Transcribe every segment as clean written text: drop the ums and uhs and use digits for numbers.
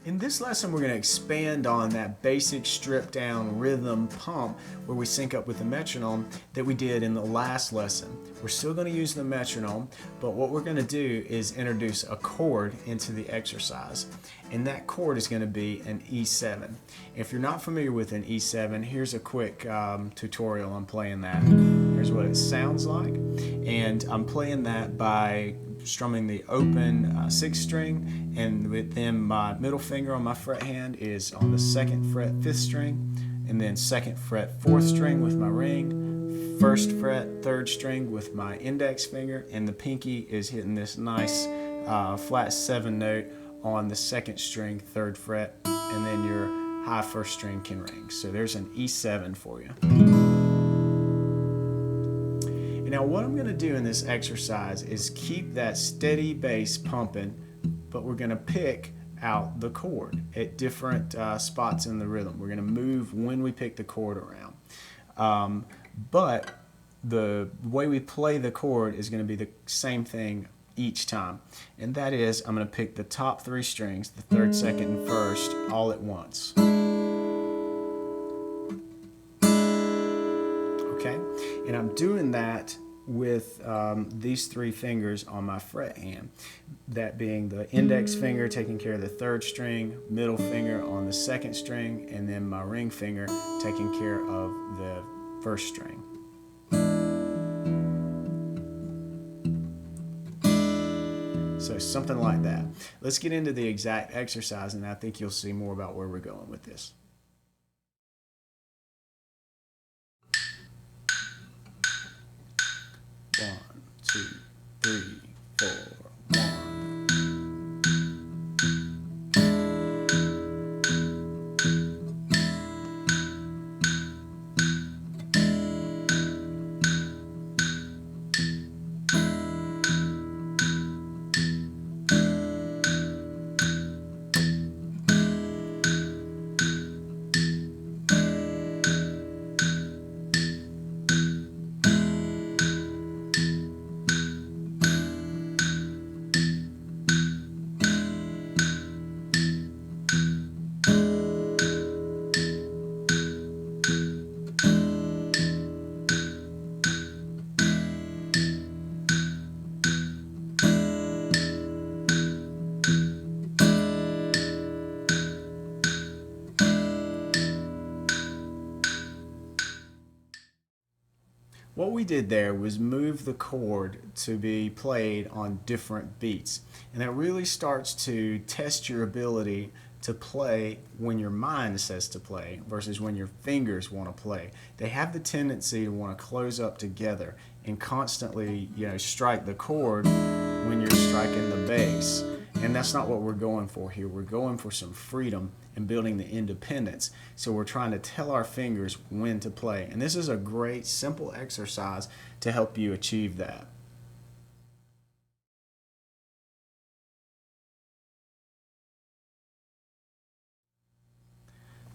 In this lesson, we're going to expand on that basic stripped down rhythm pump where we sync up with the metronome that we did in the last lesson. We're still going to use the metronome, but what we're going to do is introduce a chord into the exercise. And that chord is going to be an E7. If you're not familiar with an E7, here's a quick tutorial on playing that. Here's what it sounds like. And I'm playing that by strumming the open 6th string, and then my middle finger on my fret hand is on the 2nd fret 5th string, and then 2nd fret 4th string with my ring, 1st fret 3rd string with my index finger, and the pinky is hitting this nice flat 7 note on the 2nd string 3rd fret, and then your high 1st string can ring. So there's an E7 for you. Now what I'm going to do in this exercise is keep that steady bass pumping, but we're going to pick out the chord at different spots in the rhythm. We're going to move when we pick the chord around. But the way we play the chord is going to be the same thing each time. And that is, I'm going to pick the top 3 strings, the 3rd, 2nd, and 1st, all at once. Okay, and I'm doing that with these 3 fingers on my fret hand, that being the index finger taking care of the 3rd string, middle finger on the 2nd string, and then my ring finger taking care of the 1st string. So something like that. Let's get into the exact exercise, and I think you'll see more about where we're going with this. 1, 2, 3, 4, 1. What we did there was move the chord to be played on different beats. And that really starts to test your ability to play when your mind says to play versus when your fingers want to play. They have the tendency to want to close up together and constantly, strike the chord when you're striking the bass. And that's not what we're going for here. We're going for some freedom and building the independence. So we're trying to tell our fingers when to play. And this is a great, simple exercise to help you achieve that.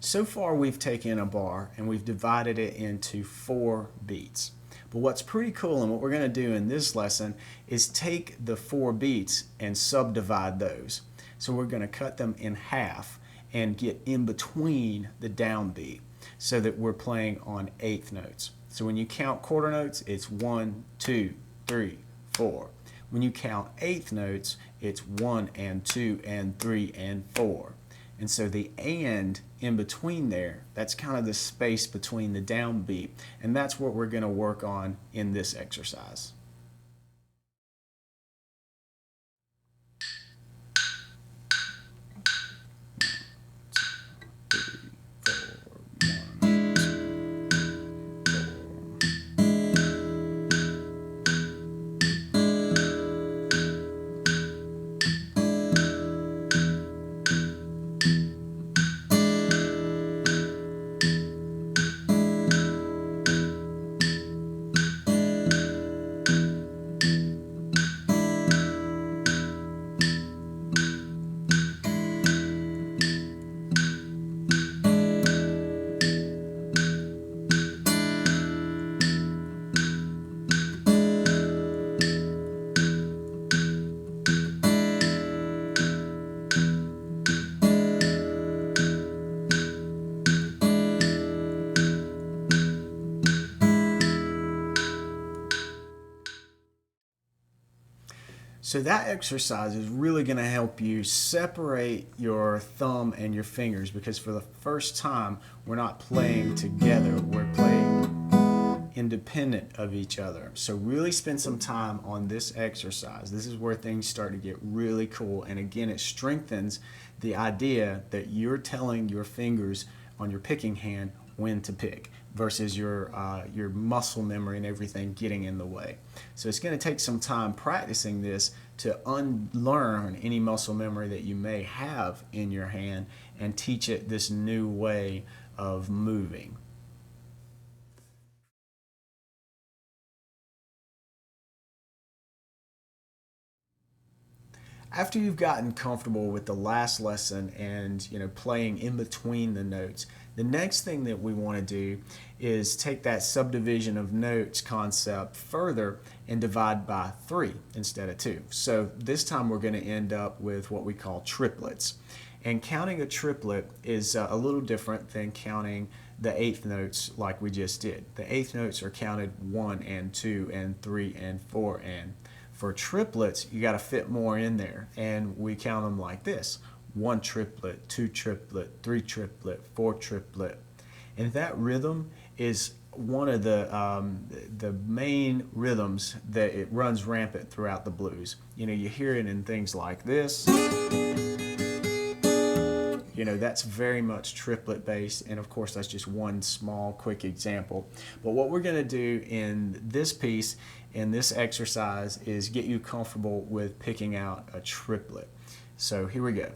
So far we've taken a bar and we've divided it into 4 beats. But what's pretty cool, and what we're going to do in this lesson, is take the 4 beats and subdivide those. So we're going to cut them in half and get in between the downbeat so that we're playing on 8th notes. So when you count quarter notes, it's 1, 2, 3, 4. When you count 8th notes, it's 1 and 2 and 3 and 4. And so the and in between there, that's kind of the space between the downbeat. And that's what we're going to work on in this exercise. So that exercise is really going to help you separate your thumb and your fingers, because for the first time we're not playing together, we're playing independent of each other. So really spend some time on this exercise. This is where things start to get really cool, and again it strengthens the idea that you're telling your fingers on your picking hand when to pick, versus your muscle memory and everything getting in the way. So it's going to take some time practicing this to unlearn any muscle memory that you may have in your hand and teach it this new way of moving. After you've gotten comfortable with the last lesson and playing in between the notes, the next thing that we want to do is take that subdivision of notes concept further and divide by 3 instead of 2. So this time we're going to end up with what we call triplets. And counting a triplet is a little different than counting the eighth notes like we just did. The eighth notes are counted 1 and 2 and 3 and 4 and. For triplets, you got to fit more in there, and we count them like this: 1 triplet, 2 triplet, 3 triplet, 4 triplet. And that rhythm is one of the main rhythms that it runs rampant throughout the blues. You hear it in things like this. That's very much triplet based, and of course that's just one small quick example. But what we're going to do in this piece, in this exercise, is get you comfortable with picking out a triplet. So here we go.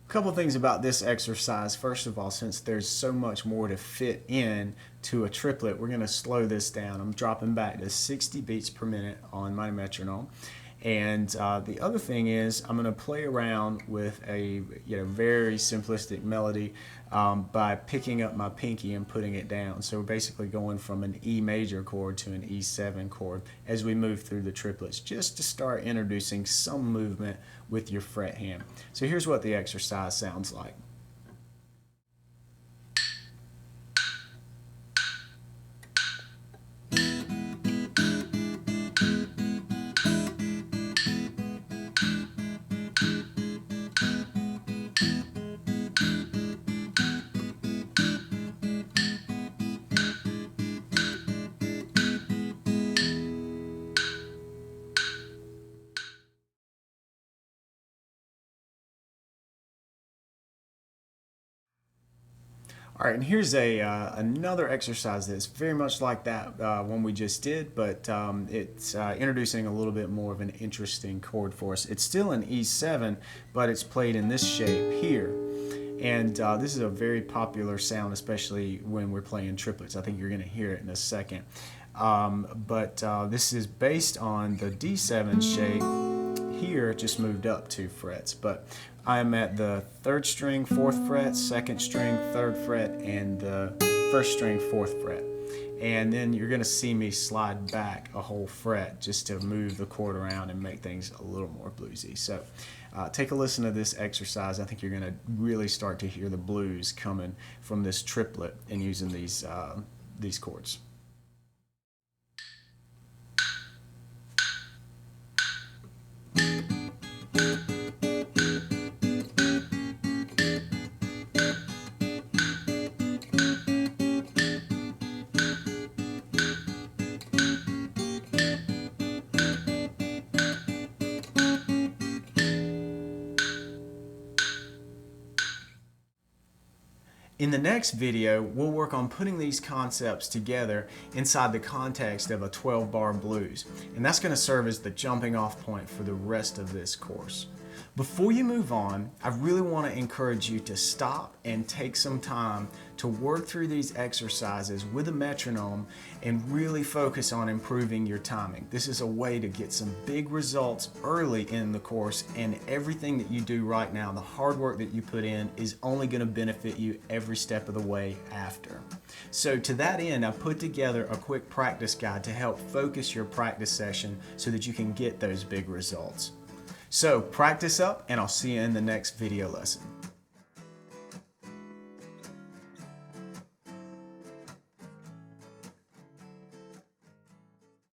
A couple things about this exercise. First of all, since there's so much more to fit in to a triplet, we're going to slow this down. I'm dropping back to 60 beats per minute on my metronome. And the other thing is I'm going to play around with a very simplistic melody by picking up my pinky and putting it down. So we're basically going from an E major chord to an E7 chord as we move through the triplets, just to start introducing some movement with your fret hand. So here's what the exercise sounds like. All right, and here's another exercise that's very much like that one we just did, but it's introducing a little bit more of an interesting chord for us. It's still an E7, but it's played in this shape here. And this is a very popular sound, especially when we're playing triplets. I think you're going to hear it in a second. But this is based on the D7 shape here, just moved up 2 frets. But I'm at the 3rd string 4th fret, 2nd string 3rd fret, and the 1st string 4th fret. And then you're going to see me slide back a whole fret just to move the chord around and make things a little more bluesy. So take a listen to this exercise. I think you're going to really start to hear the blues coming from this triplet and using these chords. In the next video, we'll work on putting these concepts together inside the context of a 12-bar blues, and that's going to serve as the jumping off point for the rest of this course. Before you move on, I really want to encourage you to stop and take some time to work through these exercises with a metronome and really focus on improving your timing. This is a way to get some big results early in the course, and everything that you do right now, the hard work that you put in, is only going to benefit you every step of the way after. So to that end, I've put together a quick practice guide to help focus your practice session so that you can get those big results. So practice up, and I'll see you in the next video lesson.